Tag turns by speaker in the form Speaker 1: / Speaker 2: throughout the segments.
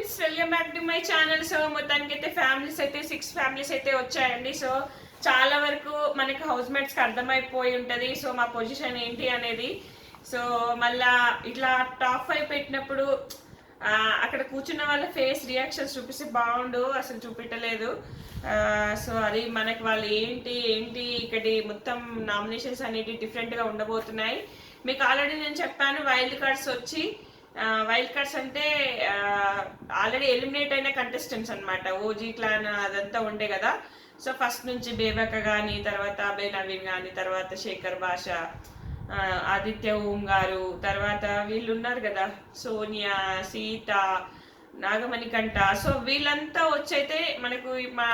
Speaker 1: Friends, welcome back to my channel. So మొత్తానికి అయితే families అయితే 6 ఫ్యామిలీస్ అయితే వచ్చాయండి. సో చాలా వరకు మనకి హౌస్ మేట్స్కి అర్థమైపోయి ఉంటుంది సో మా పొజిషన్ ఏంటి అనేది. సో మళ్ళా ఇట్లా టాప్ 5 పెట్టినప్పుడు అక్కడ కూర్చున్న వాళ్ళ ఫేస్ రియాక్షన్స్ చూపిస్తే బాగుండు, అసలు చూపెట్టలేదు. సో అది మనకి వాళ్ళు ఏంటి ఏంటి ఇక్కడి మొత్తం నామినేషన్స్ అనేవి డిఫరెంట్గా ఉండబోతున్నాయి. మీకు ఆల్రెడీ నేను చెప్పాను, వైల్డ్ కార్డ్స్ వచ్చి వైల్డ్ కార్డ్స్ అంటే ఆల్రెడీ ఎలిమినేట్ అయిన కంటెస్టెంట్స్ అనమాట. ఓజీ క్లాన్ అదంతా ఉండే కదా. సో ఫస్ట్ నుంచి బేబక్క కానీ, తర్వాత బే నవీన్ కానీ, తర్వాత శేఖర్ భాష, ఆదిత్య ఓం గారు, తర్వాత వీళ్ళు ఉన్నారు కదా సోనియా, సీత, నాగమణికంఠ. సో వీళ్ళంతా వచ్చైతే మనకు మా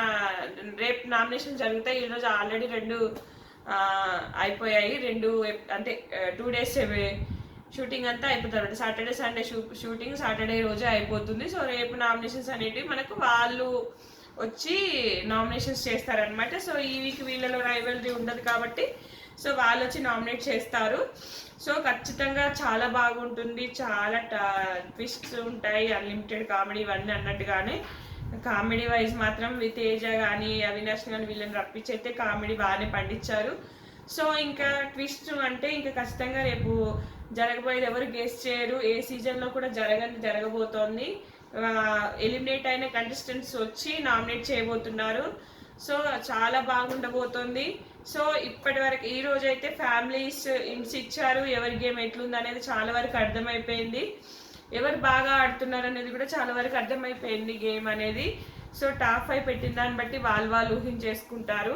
Speaker 1: రేపు నామినేషన్ జరుగుతాయి. ఈరోజు ఆల్రెడీ 2 అయిపోయాయి. 2 అంటే 2 days షూటింగ్ అంతా అయిపోతుంది. సాటర్డే సండే షూటింగ్ సాటర్డే రోజే అయిపోతుంది. సో రేపు నామినేషన్స్ అనేటివి మనకు వాళ్ళు వచ్చి నామినేషన్స్ చేస్తారనమాట. సో ఈ వీక్ వీళ్ళలో రైవల్రీ ఉండదు కాబట్టి సో వాళ్ళు వచ్చి నామినేట్ చేస్తారు. సో ఖచ్చితంగా చాలా బాగుంటుంది, చాలా ట్విస్ట్స్ ఉంటాయి, అన్లిమిటెడ్ కామెడీ ఇవన్నీ అన్నట్టుగానే. కామెడీ వైజ్ మాత్రం తేజ కానీ అవినాష్ కానీ వీళ్ళని రప్పించి అయితే కామెడీ బాగానే పండించారు. సో ఇంకా ట్విస్ట్ అంటే ఇంకా ఖచ్చితంగా రేపు జరగబోయేది ఎవరు గెస్ చేయరు. ఏ సీజన్లో కూడా జరగబోతోంది. ఎలిమినేట్ అయిన కంటెస్టెంట్స్ వచ్చి నామినేట్ చేయబోతున్నారు. సో చాలా బాగుండబోతోంది. సో ఇప్పటి వరకు ఈ రోజు అయితే ఫ్యామిలీస్ ఇంట్స్ ఇచ్చారు. ఎవరి గేమ్ ఎట్లుంది అనేది చాలా వరకు అర్థమైపోయింది. ఎవరు బాగా ఆడుతున్నారు అనేది కూడా చాలా వరకు అర్థమైపోయింది గేమ్ అనేది. సో టాప్ 5 పెట్టిన దాన్ని బట్టి వాళ్ళు ఊహించేసుకుంటారు.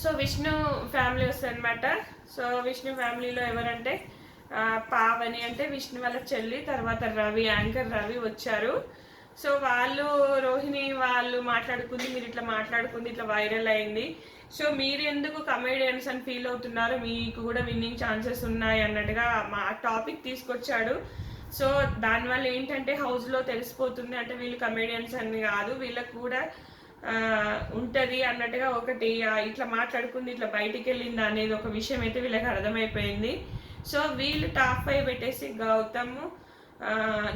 Speaker 1: సో విష్ణు ఫ్యామిలీ వస్తుంది అనమాట. సో విష్ణు ఫ్యామిలీలో ఎవరంటే పావని అంటే విష్ణు వాళ్ళ చెల్లి, తర్వాత రవి, యాంకర్ రవి వచ్చారు. సో వాళ్ళు రోహిణి వాళ్ళు మాట్లాడుకుంది, మీరు ఇట్లా మాట్లాడుకుంది ఇట్లా వైరల్ అయింది. సో మీరు ఎందుకు కమెడియన్స్ అని ఫీల్ అవుతున్నారు, మీకు కూడా విన్నింగ్ ఛాన్సెస్ ఉన్నాయి అన్నట్టుగా మా టాపిక్ తీసుకొచ్చాడు. సో దానివల్ల ఏంటంటే హౌస్లో తెలిసిపోతుంది, అంటే వీళ్ళు కమెడియన్స్ అని కాదు, వీళ్ళకు కూడా ఉంటుంది అన్నట్టుగా ఒకటి ఇట్లా మాట్లాడుకుంది ఇట్లా బయటికి వెళ్ళింది అనేది ఒక విషయం అయితే వీళ్ళకి అర్థమైపోయింది. సో వీళ్ళు టాప్ 5 పెట్టేసి గౌతమ్,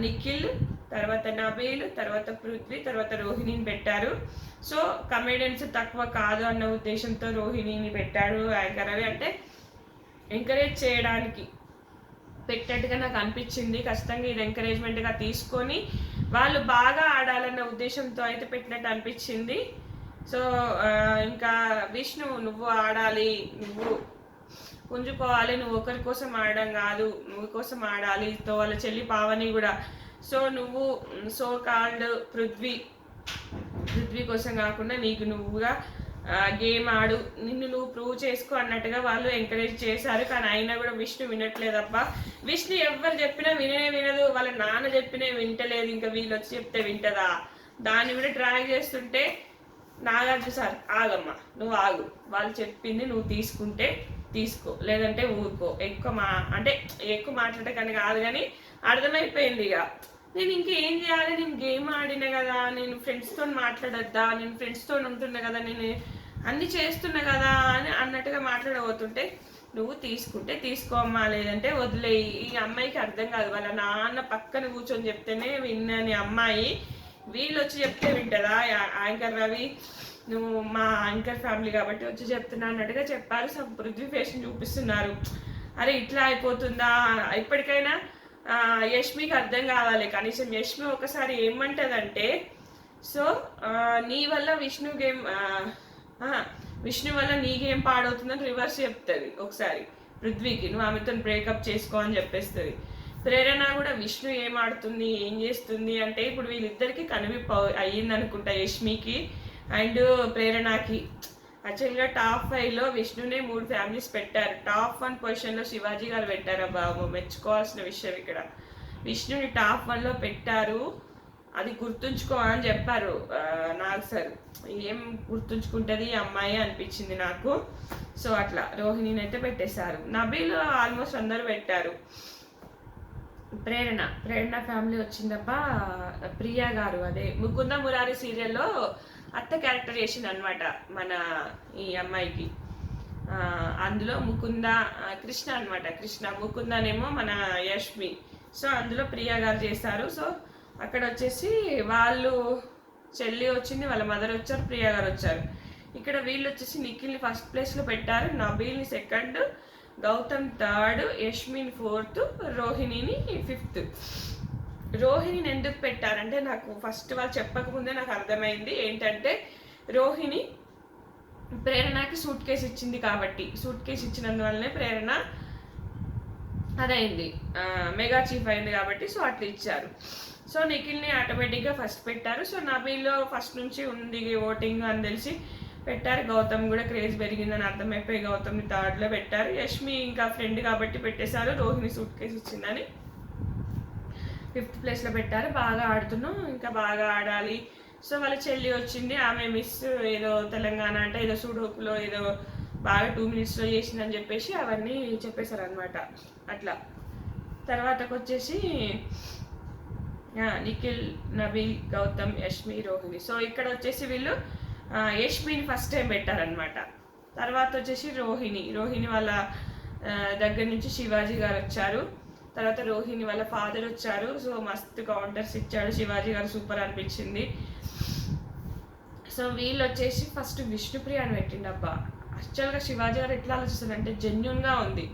Speaker 1: నిఖిల్, తర్వాత నబీల్, తర్వాత పృథ్వీ, తర్వాత రోహిణిని పెట్టారు. సో కమెడియన్స్ తక్కువ కాదు అన్న ఉద్దేశంతో రోహిణిని పెట్టాడు. యాంకర్ రవి అంటే ఎంకరేజ్ చేయడానికి పెట్టినట్టుగా నాకు అనిపించింది. ఖచ్చితంగా ఇది ఎంకరేజ్మెంట్గా తీసుకొని వాళ్ళు బాగా ఆడాలన్న ఉద్దేశంతో అయితే పెట్టినట్టు అనిపించింది. సో ఇంకా విష్ణు నువ్వు ఆడాలి, నువ్వు పుంజుకోవాలి, నువ్వు ఒకరి కోసం ఆడడం కాదు, నువ్వు కోసం ఆడాలి. తో వాళ్ళ చెల్లి పావని కూడా. సో నువ్వు సో కాల్డ్ పృథ్వీ కోసం కాకుండా నీకు నువ్వుగా గేమ్ ఆడు, నిన్ను నువ్వు ప్రూవ్ చేసుకో అన్నట్టుగా వాళ్ళు ఎంకరేజ్ చేశారు. కానీ అయినా కూడా విష్ణు వినట్లేదబ్బా. విష్ణు ఎవరు చెప్పినా వినదు, వాళ్ళ నాన్న చెప్పినా వింటలేదు, ఇంకా వీళ్ళు వచ్చి చెప్తే వింటదా? దాన్ని కూడా డ్రాగ్ చేస్తుంటే నాగార్జున సార్ ఆగమ్మా, నువ్వు ఆగు, వాళ్ళు చెప్పింది నువ్వు తీసుకుంటే తీసుకో, లేదంటే ఊరుకో. ఎక్కువ మాట్లాడకని కాదు కానీ అర్థమైపోయింది. ఇక నేను ఇంకేం చేయాలి, నేను గేమ్ ఆడినా కదా, నేను ఫ్రెండ్స్తో మాట్లాడొద్దా, నేను ఫ్రెండ్స్తో ఉంటున్నా కదా, నేను అన్నీ చేస్తున్నా కదా అని అన్నట్టుగా మాట్లాడబోతుంటే నువ్వు తీసుకుంటే తీసుకోమ్మా, లేదంటే వదిలేయి. ఈ అమ్మాయికి అర్థం కాదు, వాళ్ళ నాన్న పక్కన కూర్చొని చెప్తేనే విన్నని అమ్మాయి వీళ్ళు వచ్చి చెప్తే వింటదా? యాంకర్ రవి నువ్వు మా యాంకర్ ఫ్యామిలీ కాబట్టి వచ్చి చెప్తున్నా అన్నట్టుగా చెప్పారు. సో పృథ్వీ ఫేషన్ చూపిస్తున్నారు. అరే ఇట్లా అయిపోతుందా? ఇప్పటికైనా యష్మికి అర్థం కావాలి. కనీసం యష్మి ఒకసారి ఏమంటదంటే, సో నీ వల్ల విష్ణు వల్ల నీ గేమ్ పాడవుతుందని రివర్స్ చెప్తుంది ఒకసారి పృథ్వీకి, నువ్వు ఆమెతో బ్రేకప్ చేసుకో అని చెప్పేస్తుంది. ప్రేరణ కూడా విష్ణు ఏం ఆడుతుంది, ఏం చేస్తుంది అంటే ఇప్పుడు వీళ్ళిద్దరికి కనువిప్పు అయ్యింది అనుకుంటా, యష్మికి అండ్ ప్రేరణకి. యాక్చువల్గా టాప్ 5లో విష్ణునే 3 ఫ్యామిలీస్ పెట్టారు. టాప్ 1 పొజిషన్లో శివాజీ గారు పెట్టారు. బాబు మెచ్చుకోవాల్సిన విషయం ఇక్కడ, విష్ణుని టాప్ 1లో పెట్టారు. అది గుర్తుంచుకో అని చెప్పారు నాగ్ సార్. ఏం గుర్తుంచుకుంటుంది ఈ అమ్మాయి అనిపించింది నాకు. సో అట్లా రోహిణిని అయితే పెట్టేశారు. నబీలు ఆల్మోస్ట్ అందరూ పెట్టారు. ప్రేరణ ఫ్యామిలీ వచ్చిందబ్బా. ప్రియా గారు అదే ముకుంద మురారి సీరియల్లో అత్త క్యారెక్టర్ చేసింది అనమాట మన ఈ అమ్మాయికి. అందులో ముకుంద కృష్ణ అనమాట, కృష్ణ ముకుందనేమో మన యష్మి. సో అందులో ప్రియా గారు చేశారు. సో అక్కడ వచ్చేసి వాళ్ళు చెల్లి వచ్చింది, వాళ్ళ మదర్ వచ్చారు, ప్రియా గారు వచ్చారు. ఇక్కడ వీళ్ళు వచ్చేసి నిఖిల్ని ఫస్ట్ ప్లేస్లో పెట్టారు, నబీల్ని second, Gautham third, Yashmin fourth, రోహిణిని ఫిఫ్త్. రోహిణిని ఎందుకు పెట్టారంటే నాకు ఫస్ట్ వాళ్ళు చెప్పకముందే నాకు అర్థమైంది ఏంటంటే రోహిణి ప్రేరణకి సూట్ కేసు ఇచ్చింది కాబట్టి, సూట్ కేసు ఇచ్చినందువల్లనే ప్రేరణ అదైంది, మెగా చీఫ్ అయింది కాబట్టి సో అట్లా ఇచ్చారు. సో నిఖిల్ని ఆటోమేటిక్గా ఫస్ట్ పెట్టారు. సో నబీల్లో ఫస్ట్ నుంచి ఉంది ఓటింగ్ అని తెలిసి పెట్టారు. గౌతమ్ కూడా క్రేజ్ పెరిగిందని అర్థమైపోయి గౌతమ్ని థర్డ్లో పెట్టారు. యష్మి ఇంకా ఫ్రెండ్ కాబట్టి పెట్టేశారు. రోహిణి సూట్ కేసు ఇచ్చిందని ఫిఫ్త్ ప్లేస్లో పెట్టారు. బాగా ఆడుతున్నాం, ఇంకా బాగా ఆడాలి. సో వాళ్ళ చెల్లి వచ్చింది, ఆమె మిస్ ఏదో తెలంగాణ అంటే ఏదో సూడోకులో ఏదో బాగా 2 minutesలో చేసిందని చెప్పేసి అవన్నీ చెప్పేశారు అనమాట. అట్లా తర్వాతకు వచ్చేసి నిఖిల్, నబీల్, గౌతమ్, యష్మి, రోహిణి. సో ఇక్కడ వచ్చేసి వీళ్ళు యష్మిని ఫస్ట్ టైం పెట్టారనమాట. తర్వాత వచ్చేసి రోహిణి వాళ్ళ దగ్గర నుంచి శివాజీ గారు వచ్చారు. తర్వాత రోహిణి వాళ్ళ ఫాదర్ వచ్చారు. సో మస్తు కౌంటర్స్ ఇచ్చాడు శివాజీ గారు, సూపర్ అనిపించింది. సో వీళ్ళు వచ్చేసి ఫస్ట్ విష్ణుప్రియ అని పెట్టిండు. అబ్బా యాక్చువల్గా శివాజీ గారు ఎట్లా ఆలోచిస్తారంటే జెన్యున్గా ఉంది,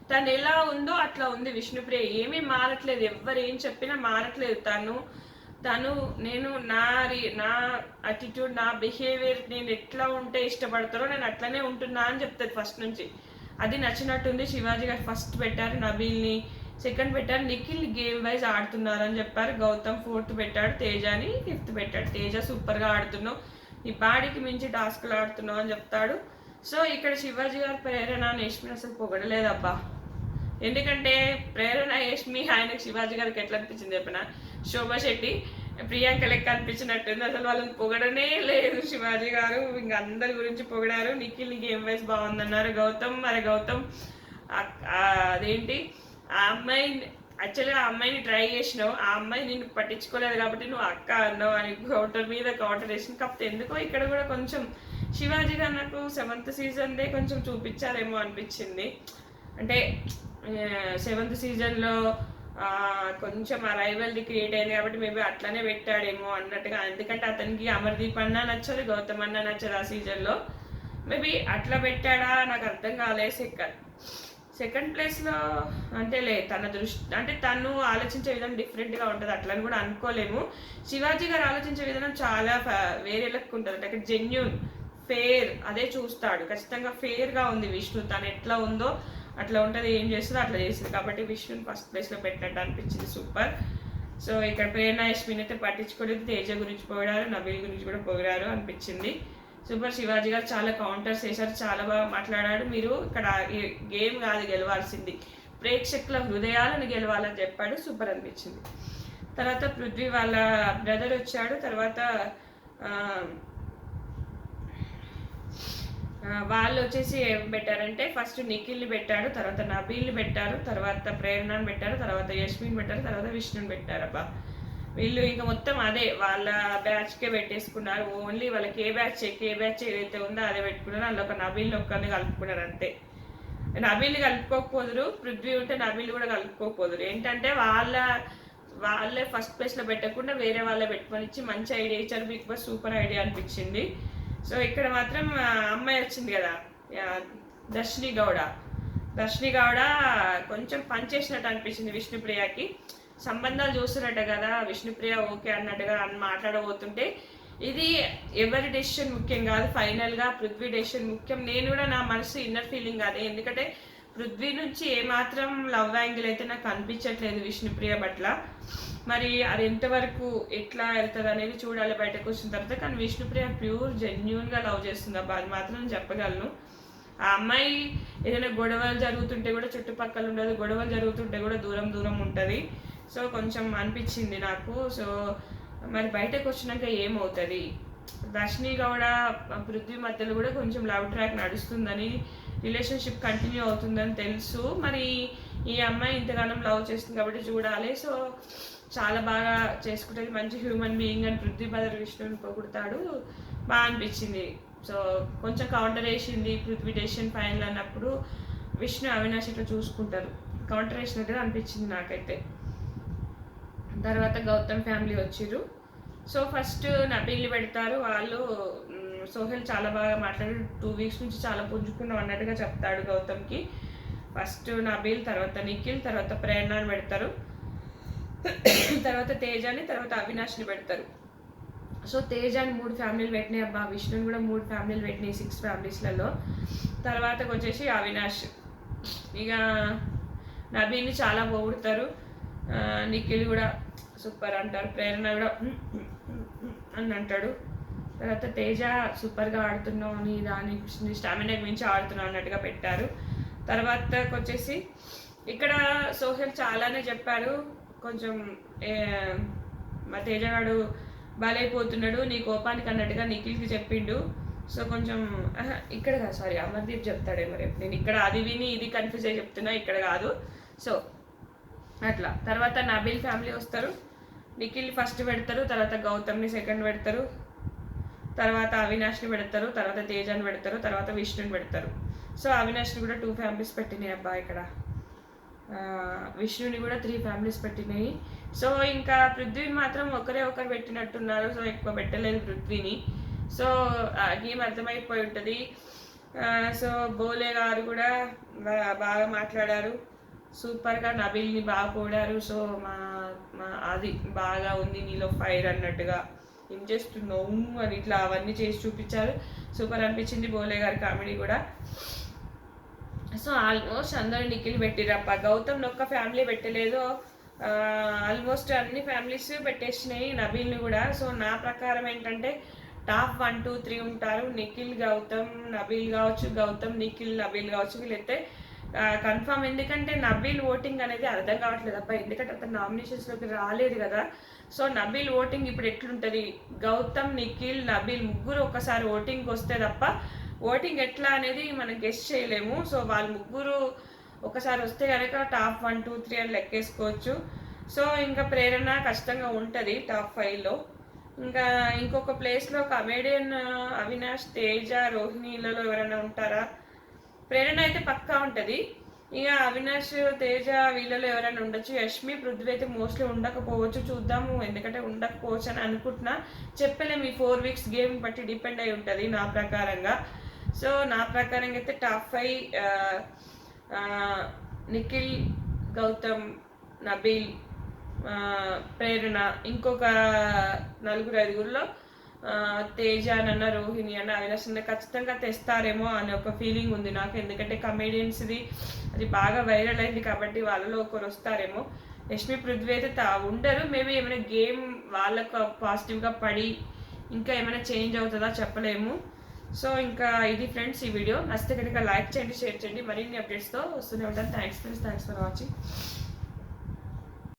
Speaker 1: తను ఎలా ఉందో అట్లా ఉంది విష్ణుప్రియ, ఏమీ మారట్లేదు, ఎవరు ఏం చెప్పినా మారట్లేదు. తను నేను నా అటిట్యూడ్, నా బిహేవియర్, నేను ఎట్లా ఉంటే ఇష్టపడతారో నేను అట్లనే ఉంటున్నా అని చెప్తారు ఫస్ట్ నుంచి. అది నచ్చినట్టుంది. శివాజీ గారు ఫస్ట్ పెట్టారు, నబీల్ని సెకండ్ పెట్టారు, నిఖిల్ గేమ్ వైజ్ ఆడుతున్నారు అని చెప్పారు. గౌతమ్ ఫోర్త్ పెట్టాడు, తేజాని ఫిఫ్త్ పెట్టాడు. తేజ సూపర్గా ఆడుతున్నావు, నీ బాడీకి మించి టాస్క్లు ఆడుతున్నావు అని చెప్తాడు. సో ఇక్కడ శివాజీ గారు ప్రేరణ యష్మిని అసలు పొగడలేదబ్బా. ఎందుకంటే ప్రేరణ యష్మి ఆయనకు శివాజీ గారికి ఎట్లా అనిపించింది చెప్పిన, శోభా శెట్టి ప్రియాంక లెక్క అనిపించినట్టుంది. అసలు వాళ్ళని పొగడనే లేదు శివాజీ గారు, ఇంకా అందరి గురించి పొగిడారు. నిఖిల్ గేమ్ వైజ్ బాగుందన్నారు. గౌతమ్ అదేంటి ఆ అమ్మాయి, యాక్చువల్గా ఆ అమ్మాయిని ట్రై చేసినావు, ఆ అమ్మాయి నిన్ను పట్టించుకోలేదు కాబట్టి నువ్వు అక్క అన్నావు అని కౌంటర్ మీద కౌంటర్ వేసిన. కాకపోతే ఎందుకో ఇక్కడ కూడా కొంచెం శివాజీ గారు నాకు 7th సీజన్దే కొంచెం చూపించారేమో అనిపించింది. అంటే 7th సీజన్లో కొంచెం ఆ రైవల్ది క్రియేట్ అయింది కాబట్టి మేబీ అట్లనే పెట్టాడేమో అన్నట్టుగా. ఎందుకంటే అతనికి అమర్దీప్ అన్నా నచ్చదు, గౌతమ్ అన్నా నచ్చదు ఆ సీజన్లో. మేబీ అట్లా పెట్టాడా నాకు అర్థం కాలేదు. సెకండ్ ప్లేస్లో అంటే తన దృష్టి అంటే తను ఆలోచించే విధానం డిఫరెంట్గా ఉంటుంది, అట్లని కూడా అనుకోలేము. శివాజీ గారు ఆలోచించే విధానం చాలా వేరే లెక్క ఉంటుంది. అంటే అక్కడ జెన్యూన్, ఫేర్ అదే చూస్తాడు. ఖచ్చితంగా ఫేర్గా ఉంది విష్ణు, తను ఎట్లా ఉందో అట్లా ఉంటుంది, ఏం చేస్తుందో అట్లా చేస్తుంది. కాబట్టి విష్ణుని ఫస్ట్ ప్లేస్లో పెట్టినట్టు అనిపించింది, సూపర్. సో ఇక్కడ ప్రేరణ యష్మిని అయితే పట్టించుకోలేదు, తేజ గురించి పొగిడారు, నబీల్ గురించి కూడా పొగిడారు అనిపించింది. సూపర్. శివాజీ గారు చాలా కౌంటర్స్ వేశారు, చాలా బాగా మాట్లాడాడు. మీరు ఇక్కడ గేమ్ కాదు గెలవాల్సింది, ప్రేక్షకుల హృదయాలను గెలవాలని చెప్పాడు, సూపర్ అనిపించింది. తర్వాత పృథ్వీ వాళ్ళ బ్రదర్ వచ్చాడు. తర్వాత వాళ్ళు వచ్చేసి ఏం పెట్టారంటే ఫస్ట్ నిఖిల్ని పెట్టాడు, తర్వాత నబీల్ని పెట్టారు, తర్వాత ప్రేరణని పెట్టారు, తర్వాత యష్మిని పెట్టారు, తర్వాత విష్ణుని పెట్టారు. అబ్బా వీళ్ళు ఇంకా మొత్తం అదే వాళ్ళ బ్యాచ్కే పెట్టేసుకున్నారు. ఓన్లీ వాళ్ళకి ఏ బ్యాచ్ ఏదైతే ఉందో అదే పెట్టుకున్నారు. అందులో ఒక నబీల్ని ఒక్కరిని కలుపుకున్నారు అంతే. నబీల్ని కలుపుకోకపోదురు, పృథ్వీ ఉంటే నబీల్ కూడా కలుపుకోకపోదురు. ఏంటంటే వాళ్ళే ఫస్ట్ ప్లేస్లో పెట్టకుండా వేరే వాళ్ళే పెట్టుకొని ఇచ్చి మంచి ఐడియా ఇచ్చారు. బిగ్ బాస్ సూపర్ ఐడియా అనిపించింది. సో ఇక్కడ మాత్రం అమ్మాయి వచ్చింది కదా దర్శిని గౌడ కొంచెం పనిచేసినట్టు అనిపించింది విష్ణుప్రియకి. సంబంధాలు చూస్తున్నట్టు కదా విష్ణుప్రియ ఓకే అన్నట్టుగా మాట్లాడబోతుంటే, ఇది ఎవరి డెసిషన్ ముఖ్యం కాదు, ఫైనల్గా పృథ్వీ డెసిషన్ ముఖ్యం. నేను కూడా నా మనసు ఇన్నర్ ఫీలింగ్ అదే. ఎందుకంటే పృథ్వీ నుంచి ఏమాత్రం లవ్ యాంగిల్ అయితే నాకు అనిపించట్లేదు విష్ణుప్రియ పట్ల. మరి అది ఎంతవరకు ఎట్లా వెళ్తుంది అనేది చూడాలి బయటకు వచ్చిన తర్వాత. కానీ విష్ణుప్రియ ప్యూర్ జెన్యున్గా లవ్ చేస్తుంది అబ్బా, అది మాత్రం చెప్పగలను. ఆ అమ్మాయి ఏదైనా గొడవలు జరుగుతుంటే కూడా చుట్టుపక్కల ఉండదు, గొడవలు జరుగుతుంటే కూడా దూరం ఉంటుంది. సో కొంచెం అనిపించింది నాకు. సో మరి బయటకు వచ్చినాక ఏమవుతుంది, దర్శిని గౌడ పృథ్వీ మధ్యలో కూడా కొంచెం లవ్ ట్రాక్ నడుస్తుందని, రిలేషన్షిప్ కంటిన్యూ అవుతుందని తెలుసు. మరి ఈ అమ్మాయి ఇంతగానం లవ్ చేస్తుంది కాబట్టి చూడాలి. సో చాలా బాగా చేసుకుంటుంది, మంచి హ్యూమన్ బీయింగ్ అని పృథ్వీ బదర్ విష్ణుని పొగుడతాడు, బాగా అనిపించింది. సో కొంచెం కౌంటర్ వేసింది పృథ్వీ డెసిషన్ ఫైనల్ అన్నప్పుడు విష్ణు అవినాష్ ఇట్లా చూసుకుంటారు, కౌంటర్ వేసినట్టుగా అనిపించింది నాకైతే. తర్వాత గౌతమ్ ఫ్యామిలీ వచ్చిర్రు. సో ఫస్ట్ నబీల్ని పెడతారు. వాళ్ళు సోహెల్ చాలా బాగా మాట్లాడి 2 వీక్స్ నుంచి చాలా పుంజుకున్నాం అన్నట్టుగా చెప్తాడు గౌతమ్కి. ఫస్ట్ నబీల్, తర్వాత నిఖిల్, తర్వాత ప్రేరణని పెడతారు, తర్వాత తేజాని, తర్వాత అవినాష్ని పెడతారు. సో తేజాని 3 ఫ్యామిలీలు పెట్టినాయి అబ్బా, విష్ణుని కూడా 3 ఫ్యామిలీలు పెట్టినాయి 6 ఫ్యామిలీస్లలో. తర్వాతకు వచ్చేసి అవినాష్. ఇక నబీల్ని చాలా పొగుడతారు, నిఖిల్ కూడా సూపర్ అంటారు, ప్రేరణ కూడా అని అంటాడు. తర్వాత తేజ సూపర్గా ఆడుతున్నావు, దాని స్టామినాకి మించి ఆడుతున్నావు అన్నట్టుగా పెట్టారు. తర్వాతకు వచ్చేసి ఇక్కడ సోహెల్ చాలానే చెప్పాడు, కొంచెం మా తేజగాడు బలైపోతున్నాడు నీ కోపానికి అన్నట్టుగా నిఖిల్కి చెప్పిండు. సో కొంచెం ఇక్కడ కాదు, సారీ అమర్దీప్ చెప్తాడేమో రేపు, నేను ఇక్కడ అది విని ఇది కన్ఫ్యూజ్ అయ్యి చెప్తున్నా, ఇక్కడ కాదు. సో అట్లా తర్వాత నబీల్ ఫ్యామిలీ వస్తారు, నిఖిల్ ఫస్ట్ పెడతారు, తర్వాత గౌతమ్ని సెకండ్ పెడతారు, తర్వాత అవినాష్ని పెడతారు, తర్వాత తేజాని పెడతారు, తర్వాత విష్ణుని పెడతారు. సో అవినాష్ని కూడా 2 ఫ్యామిలీస్ పెట్టినాయి అబ్బా ఇక్కడ, విష్ణుని కూడా 3 ఫ్యామిలీస్ పెట్టినాయి. సో ఇంకా పృథ్వీని మాత్రం ఒకరు పెట్టినట్టున్నారు, సో ఎక్కువ పెట్టలేదు పృథ్వీని. సో గేమ్ అర్థమైపోయి ఉంటుంది. సో బోలే గారు కూడా బాగా మాట్లాడారు, సూపర్గా నబీల్ని బాగా పోడారు. సో మా అది బాగా ఉంది నీలో ఫైర్ అన్నట్టుగా, ఏం చేస్తున్నావు అని ఇట్లా అవన్నీ చేసి చూపించారు, సూపర్ అనిపించింది బోలే గారి కామెడీ కూడా. సో ఆల్మోస్ట్ అందరూ నిఖిల్ పెట్టిరప్ప, గౌతమ్ ఒక్క ఫ్యామిలీ పెట్టలేదు, ఆల్మోస్ట్ అన్ని ఫ్యామిలీస్ పెట్టేసినాయి నబీల్ని కూడా. సో నా ప్రకారం ఏంటంటే టాప్ 1, 2, 3 ఉంటారు, నిఖిల్, గౌతమ్, నబీల్ కావచ్చు, గౌతమ్, నిఖిల్, నబీల్ కావచ్చు, వీళ్ళైతే కన్ఫామ్. ఎందుకంటే నబీల్ ఓటింగ్ అనేది అర్థం కావట్లేదు అబ్బా, ఎందుకంటే అతను నామినేషన్స్లోకి రాలేదు కదా. సో నబీల్ ఓటింగ్ ఇప్పుడు ఎట్లుంటుంది, గౌతమ్, నిఖిల్, నబీల్ ముగ్గురు ఒక్కసారి ఓటింగ్కి వస్తే తప్ప ఓటింగ్ ఎట్లా అనేది మనం గెస్ చేయలేము. సో వాళ్ళు ముగ్గురు ఒకసారి వస్తే కనుక టాప్ 1, 2, 3 అని లెక్కేసుకోవచ్చు. సో ఇంకా ప్రేరణ ఖచ్చితంగా ఉంటుంది టాప్ 5లో. ఇంకా ఇంకొక ప్లేస్లో కమేడియన్ అవినాష్, తేజ, రోహిణిలలో ఎవరైనా ఉంటారా? ప్రేరణ అయితే పక్కా ఉంటుంది. ఇక అవినాష్, తేజ వీళ్ళలో ఎవరైనా ఉండొచ్చు. యష్మి, పృథ్వీ అయితే మోస్ట్లీ ఉండకపోవచ్చు, చూద్దాము, ఎందుకంటే ఉండకపోవచ్చు అని అనుకుంటున్నా, చెప్పలేము. ఈ 4 వీక్స్ గేమ్ బట్టి డిపెండ్ అయి ఉంటుంది నా ప్రకారంగా. సో నా ప్రకారంగా అయితే టాప్ 5 నిఖిల్, గౌతమ్, నబీల్, ప్రేరణ, ఇంకొక 4-5 తేజ అన్న, రోహిణి అన్న, అవినాష్ అన్న ఖచ్చితంగా తెస్తారేమో అనే ఒక ఫీలింగ్ ఉంది నాకు. ఎందుకంటే కమేడియన్స్ది అది బాగా వైరల్ అయింది కాబట్టి వాళ్ళలో ఒకరు వస్తారేమో. యష్మి, పృథ్వీ అయితే ఉండరు, మేబీ ఏమైనా గేమ్ వాళ్ళకు పాజిటివ్గా పడి ఇంకా ఏమైనా చేంజ్ అవుతుందా చెప్పలేము. సో ఇంకా ఇది ఫ్రెండ్స్ ఈ వీడియో. నచ్చితే కనుక లైక్ చేయండి, షేర్ చేయండి, మరిన్ని అప్డేట్స్తో వస్తూనే ఉంటాను. Thanks for watching.